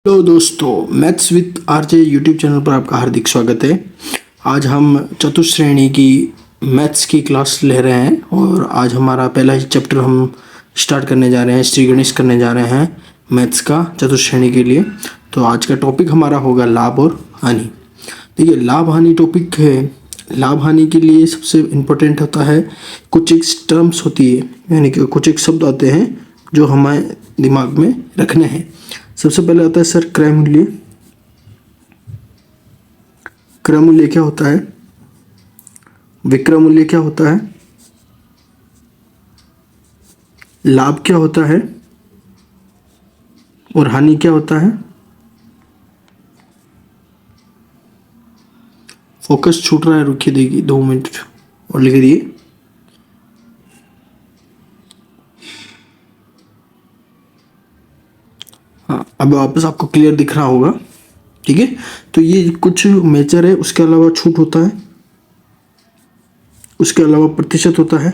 Hello दोस्तों, maths with RJ YouTube channel पर आपका हार्दिक स्वागत है। आज हम चतुश्रेणी की मैथ्स की क्लास ले रहे हैं और आज हमारा पहला ही चैप्टर हम स्टार्ट करने जा रहे हैं, श्रीगणेश करने जा रहे हैं मैथ्स का चतुश्रेणी के लिए। तो आज का टॉपिक हमारा होगा लाभ और हानि। देखिए, लाभ हानि टॉपिक है। लाभ हानि के लिए सबसे इम्पोर्टेंट होता है, कुछ एक टर्म्स होती है, यानी कि कुछ एक शब्द आते हैं जो हमें दिमाग में रखने हैं। सबसे पहले आता है सर क्रय मूल्य। क्रय मूल्य क्या होता है? विक्रय मूल्य क्या होता है? लाभ क्या होता है? और हानि क्या होता है? फोकस छूट रहा है, रुकिए, देखिए 2 मिनट और लिख दिए। हाँ, अब वापस आपको क्लियर दिख रहा होगा। ठीक है, तो ये कुछ मेजर है, उसके अलावा छूट होता है, उसके अलावा प्रतिशत होता है।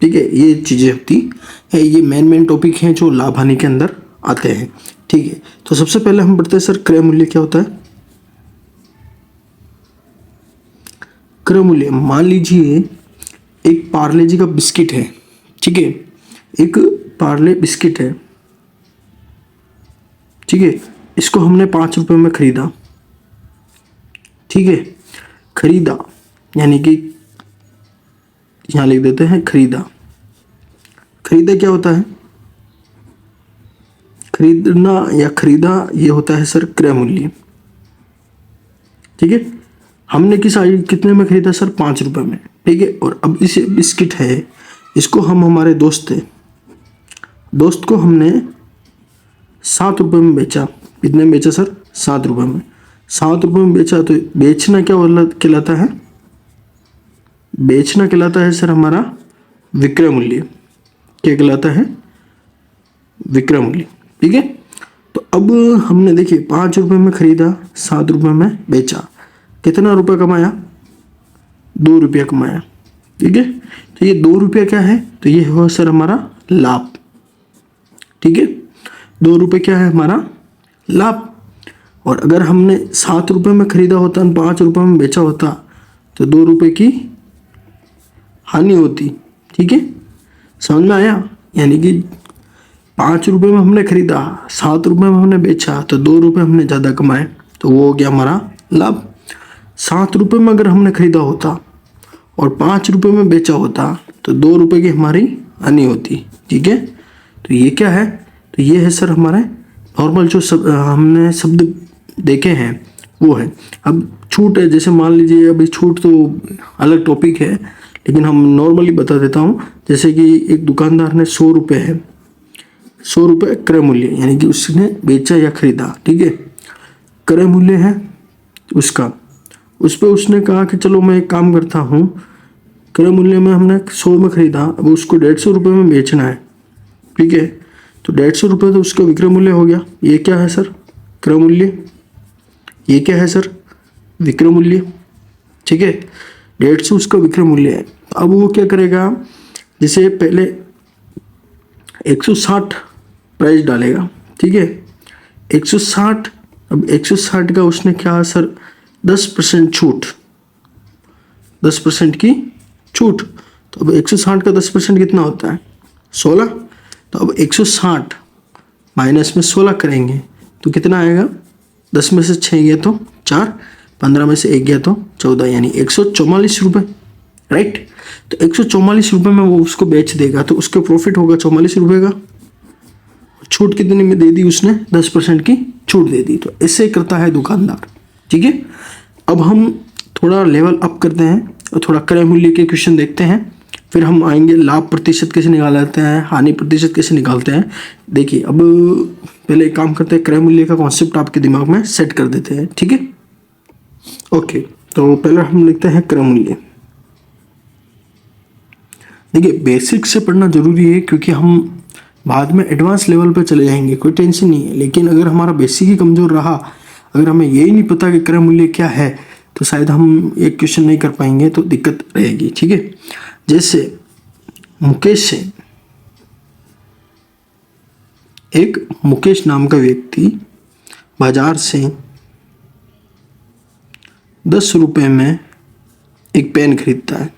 ठीक है, ये चीज़ें होती है। ये मेन टॉपिक हैं जो लाभ हानि के अंदर आते हैं। ठीक है, तो सबसे पहले हम बढ़ते हैं सर, क्रय मूल्य क्या होता है? क्रय मूल्य, मान लीजिए एक पार्ले जी का बिस्किट है। ठीक है, एक पार्ले बिस्किट है। ठीक है, इसको हमने 5 रुपए में खरीदा। ठीक है, खरीदा यानी कि यहाँ लिख देते हैं खरीदा। खरीदा क्या होता है? खरीदना या खरीदा, ये होता है सर क्रय मूल्य। ठीक है, हमने कितने में खरीदा सर? 5 रुपए में। ठीक है, और अब इसे बिस्किट है, इसको हम हमारे दोस्त थे, दोस्त को हमने 7 रुपए में बेचा। कितने में बेचा सर? 7 रुपए में। 7 रुपए में बेचा, तो बेचना क्या कहलाता है? बेचना कहलाता है सर हमारा विक्रय मूल्य। क्या कहलाता है? विक्रय मूल्य। ठीक है, तो अब हमने देखिए 5 रुपए में खरीदा, 7 रुपए में बेचा, कितना रुपया कमाया? 2 रुपया कमाया। ठीक है, तो ये 2 रुपया क्या है? तो ये हुआ सर हमारा लाभ। ठीक है, 2 रुपये क्या है हमारा? लाभ। और अगर हमने 7 रुपए में खरीदा होता और 5 रुपए में बेचा होता तो 2 रुपये की हानि होती। ठीक है, समझ में आया? यानी कि 5 रुपए में हमने खरीदा, 7 रुपए में हमने बेचा, तो 2 रुपये हमने ज़्यादा कमाए, तो वो हो गया हमारा लाभ। 7 रुपए में अगर हमने खरीदा होता और 5 रुपए में बेचा होता तो 2 रुपये की हमारी हानि होती। ठीक है, तो ये क्या है? तो ये है सर हमारे नॉर्मल जो हमने शब्द देखे हैं वो है। अब छूट है, जैसे मान लीजिए, अभी छूट तो अलग टॉपिक है, लेकिन हम नॉर्मली बता देता हूँ। जैसे कि एक दुकानदार ने 100 रुपये है, 100 रुपये क्रय मूल्य, यानी कि उसने बेचा या खरीदा। ठीक है, क्रय मूल्य है उसका, उस पर उसने कहा कि चलो मैं एक काम करता हूँ, क्रय मूल्य में हमने 100 में खरीदा, अब उसको 150 रुपये में बेचना है। ठीक है, तो 150 रुपये तो उसका विक्रय मूल्य हो गया। ये क्या है सर? क्रय मूल्य। ये क्या है सर? विक्रय मूल्य। ठीक है, 150 उसका विक्रय मूल्य है। अब वो क्या करेगा? जैसे पहले 160 प्राइस डालेगा। ठीक है, 160। अब 160 का उसने क्या सर? 10% छूट, 10% की छूट। तो अब 160 का 10% कितना होता है? 16। तो अब 160 माइनस में 16 करेंगे तो कितना आएगा? 10 में से 6 गया तो 4, 15 में से 1 गया तो 14, यानी 144 रुपये। राइट, तो 144 रुपये में वो उसको बेच देगा, तो उसका प्रॉफिट होगा 44 रुपये का। छूट कितने में दे दी उसने? 10% की छूट दे दी। तो ऐसे करता है दुकानदार। ठीक है, अब हम थोड़ा लेवल अप करते हैं और थोड़ा क्रय मूल्य के क्वेश्चन देखते हैं, फिर हम आएंगे लाभ प्रतिशत कैसे निकालते हैं, हानि प्रतिशत कैसे निकालते हैं। देखिए, अब पहले एक काम करते हैं, क्रय मूल्य का कॉन्सेप्ट आपके दिमाग में सेट कर देते हैं। ठीक है, ओके, तो पहले हम लिखते हैं क्रय मूल्य। देखिए, बेसिक से पढ़ना जरूरी है, क्योंकि हम बाद में एडवांस लेवल पर चले जाएंगे, कोई टेंशन नहीं है। लेकिन अगर हमारा बेसिक ही कमज़ोर रहा, अगर हमें यही नहीं पता कि क्रय मूल्य क्या है, तो शायद हम एक क्वेश्चन नहीं कर पाएंगे, तो दिक्कत रहेगी। ठीक है, जैसे मुकेश है, एक मुकेश नाम का व्यक्ति बाजार से 10 रुपये में एक पेन खरीदता है,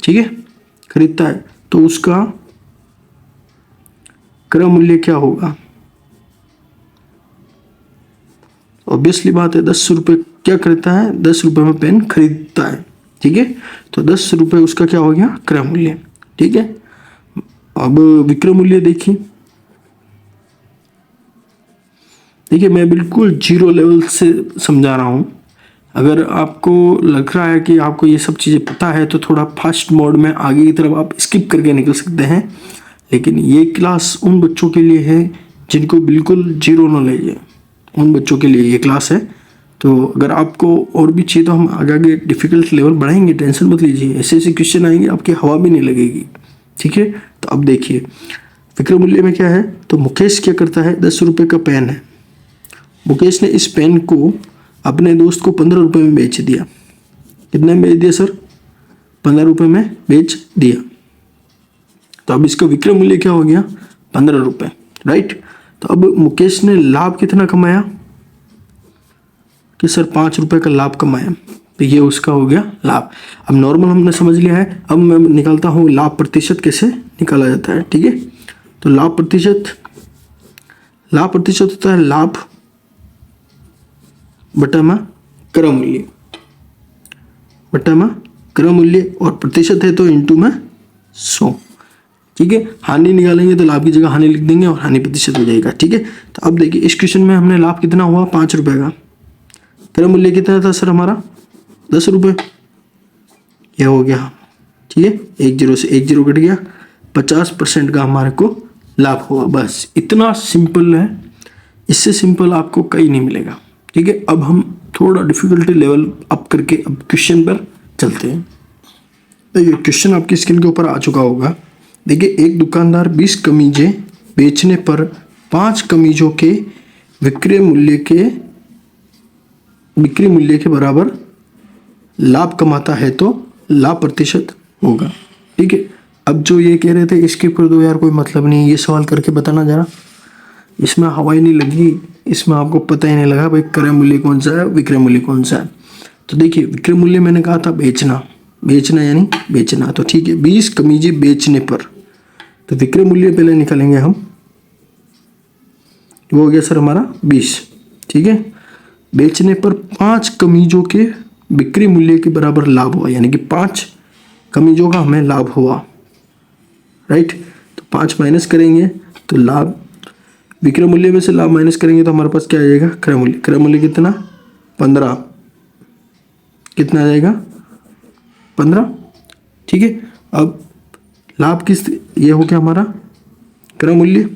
ठीक है, खरीदता है, तो उसका क्रय मूल्य क्या होगा? ऑब्वियसली बात है, 10 रुपये क्या करता है? 10 रुपये में पेन खरीदता है, ठीक है। तो 10 रुपये उसका क्या हो गया? क्रय मूल्य, ठीक है। अब विक्रय मूल्य देखिए, मैं बिल्कुल जीरो लेवल से समझा रहा हूँ। अगर आपको लग रहा है कि आपको ये सब चीज़ें पता है तो थोड़ा फास्ट मोड में आगे की तरफ आप स्किप करके निकल सकते हैं, लेकिन ये क्लास उन बच्चों के लिए है जिनको बिल्कुल जीरो नॉलेज है, उन बच्चों के लिए ये क्लास है। तो अगर आपको और भी चाहिए तो हम आगे आगे डिफ़िकल्ट लेवल बढ़ाएंगे, टेंशन मत लीजिए। ऐसे ऐसे क्वेश्चन आएंगे आपकी हवा भी नहीं लगेगी, ठीक है। तो अब देखिए विक्रय मूल्य में क्या है, तो मुकेश क्या करता है? 10 रुपये का पेन है, मुकेश ने इस पेन को अपने दोस्त को 15 रुपये में बेच दिया। कितने में बेच दिया सर? 15 रुपये में बेच दिया। तो अब इसका विक्रय मूल्य क्या हो गया? 15 रुपये, राइट। तो अब मुकेश ने लाभ कितना कमाया? कि सर 5 रुपये का लाभ कमाया, तो ये उसका हो गया लाभ। अब नॉर्मल हमने समझ लिया है, अब मैं निकालता हूँ लाभ प्रतिशत कैसे निकाला जाता है, ठीक है। तो लाभ प्रतिशत होता है लाभ बटा में क्रय मूल्य, बटा में क्रय मूल्य, और प्रतिशत है तो इंटू में 100, ठीक है। हानि निकालेंगे तो लाभ की जगह हानि लिख देंगे और हानि प्रतिशत हो जाएगा, ठीक है। तो अब देखिए इस क्वेश्चन में हमने लाभ कितना हुआ? 5 रुपये का। क्रय मूल्य कितना था सर हमारा? 10 रुपये। यह हो गया, ठीक है। 1 0 से 1 0 कट गया, 50% का हमारे को लाभ हुआ। बस इतना सिंपल है, इससे सिंपल आपको कहीं नहीं मिलेगा, ठीक है। अब हम थोड़ा डिफिकल्टी लेवल अप करके अब क्वेश्चन पर चलते हैं। तो ये क्वेश्चन आपकी स्क्रीन के ऊपर आ चुका होगा। देखिए, एक दुकानदार 20 कमीजें बेचने पर 5 कमीजों के बिक्री मूल्य के बराबर लाभ कमाता है तो लाभ प्रतिशत होगा, ठीक है। अब जो ये कह रहे थे स्किप कर दो यार, कोई मतलब नहीं, ये सवाल करके बताना जरा। इसमें हवा ही नहीं लगी, इसमें आपको पता ही नहीं लगा भाई क्रय मूल्य कौन सा है, विक्रय मूल्य कौन सा है। तो देखिए विक्रय मूल्य मैंने कहा था बेचना यानी बेचना, तो ठीक है। 20 कमीजें बेचने पर, तो विक्रय मूल्य पहले निकालेंगे हम, वो हो गया सर हमारा 20, ठीक है। बेचने पर 5 कमीजों के बिक्री मूल्य के बराबर लाभ हुआ, यानी कि 5 कमीजों का हमें लाभ हुआ, राइट। तो 5 माइनस करेंगे तो लाभ, विक्रय मूल्य में से लाभ माइनस करेंगे तो हमारे पास क्या आ जाएगा? क्रय मूल्य। क्रय मूल्य कितना? 15, कितना आ जाएगा? 15, ठीक है। अब लाभ किस, ये हो गया हमारा क्रय मूल्य,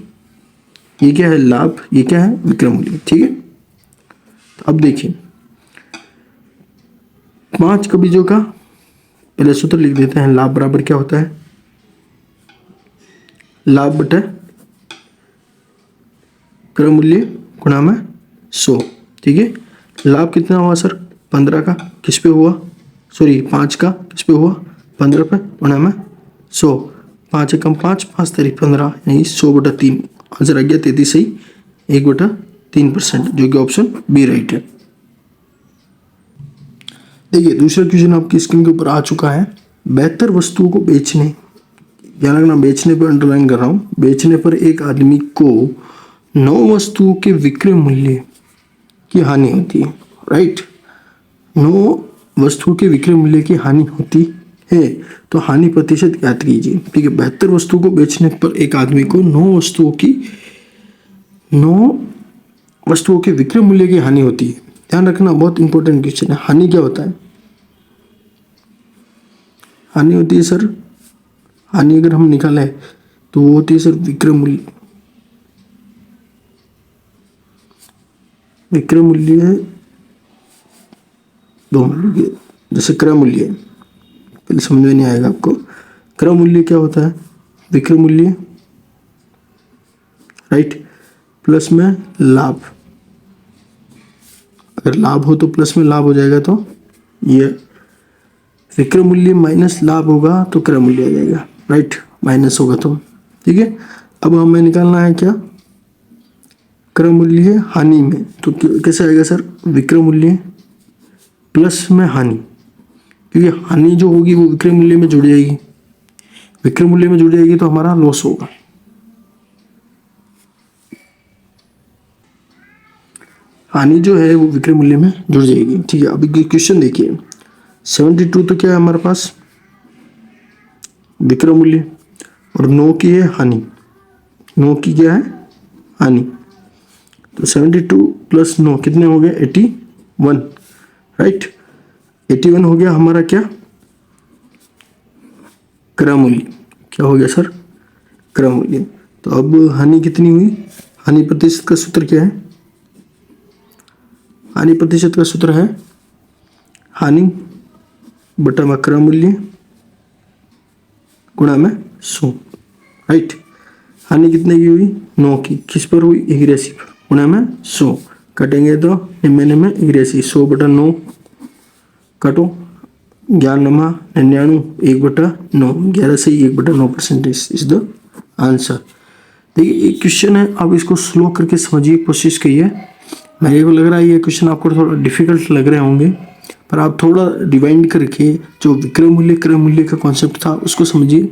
ये क्या है? लाभ, ये क्या है? विक्रय मूल्य, ठीक है। तो अब देखिए 5 कमीजों का पहले सूत्र लिख देते हैं। लाभ बराबर क्या होता है? लाभ बटा क्रय मूल्य गुणा में 100, ठीक है। लाभ कितना हुआ सर? 15 का किस पे हुआ? सॉरी 5 का किस पे हुआ? 15 पे, गुणा में 100। 5 एकम 5, 5 तारीख 15, यानी 100/3। आंसर आ गया 33 सही, 1/3%, जो कि ऑप्शन बी राइट है। देखिए दूसरा क्वेश्चन आपकी स्क्रीन के ऊपर आ चुका है। बेहतर वस्तुओं को बेचने, ध्यान रखना बेचने पर अंडरलाइन कर रहा हूँ, बेचने पर एक आदमी को 9 वस्तुओं के विक्रय मूल्य की हानि होती है, राइट। 9 वस्तुओं के विक्रय मूल्य की हानि होती है, तो हानि प्रतिशत ज्ञात कीजिए, ठीक है। बेहतर वस्तु को बेचने पर एक आदमी को 9 वस्तुओं के विक्रय मूल्य की हानि होती है। ध्यान रखना बहुत इंपॉर्टेंट क्वेश्चन है। हानि क्या होता है? हानि होती है सर, हानि अगर हम निकालें तो वो होती है सर विक्रय मूल्य। विक्रय मूल्य 2 मूल्य, जैसे क्रय मूल्य, पहले समझ में नहीं आएगा आपको। क्रय मूल्य क्या होता है? विक्रय मूल्य, राइट, प्लस में लाभ। अगर लाभ हो तो प्लस में लाभ हो जाएगा, तो ये विक्रय मूल्य माइनस लाभ होगा तो क्रय मूल्य आ जाएगा, राइट, माइनस होगा तो, ठीक है। अब हमें निकालना है क्या? क्रय मूल्य हानि में, तो कैसे आएगा सर, विक्रय मूल्य प्लस में हानि, क्योंकि हानि जो होगी वो विक्रय मूल्य में जुड़ जाएगी, विक्रय मूल्य में जुड़ जाएगी तो हमारा लॉस होगा। हानि जो है वो विक्रय मूल्य में जुड़ जाएगी। ठीक है, अभी क्वेश्चन देखिए 72 तो क्या है हमारे पास, विक्रय मूल्य, और 9 की है हानि, 9 की क्या है, हानि। तो 72 प्लस 9 कितने हो गए, 81, राइट। 81 हो गया हमारा क्या, क्रय मूल्य। क्या हो गया सर, क्रय मूल्य। तो अब हानि कितनी हुई, हानि प्रतिशत का सूत्र क्या है, हानि प्रतिशत का सूत्र है हानि बटा में क्रय मूल्य गुणा में 100, राइट। हानि कितने की हुई, 9 की, किस पर हुई, 81 पर, गुणा में 100, कटेंगे तो 81 100 बटा 9 काटो, 11 99 1/9, 11 से 1/9% इज द आंसर। देखिए एक क्वेश्चन है, आप इसको स्लो करके समझिए, कोशिश कीजिए। मेरे को लग रहा है ये क्वेश्चन आपको थोड़ा डिफिकल्ट लग रहे होंगे, पर आप थोड़ा रिवाइंड करके जो विक्रय मूल्य क्रय मूल्य का कॉन्सेप्ट था उसको समझिए,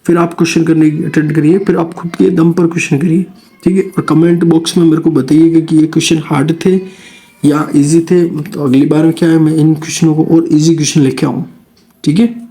फिर आप क्वेश्चन करने की अटेंड करिए, फिर आप खुद के दम पर क्वेश्चन करिए। ठीक है, और कमेंट बॉक्स में मेरे को बताइएगा कि ये क्वेश्चन हार्ड थे या इजी थे, तो अगली बार क्या है मैं इन क्वेश्चनों को और इजी क्वेश्चन लेके आऊँ। ठीक है।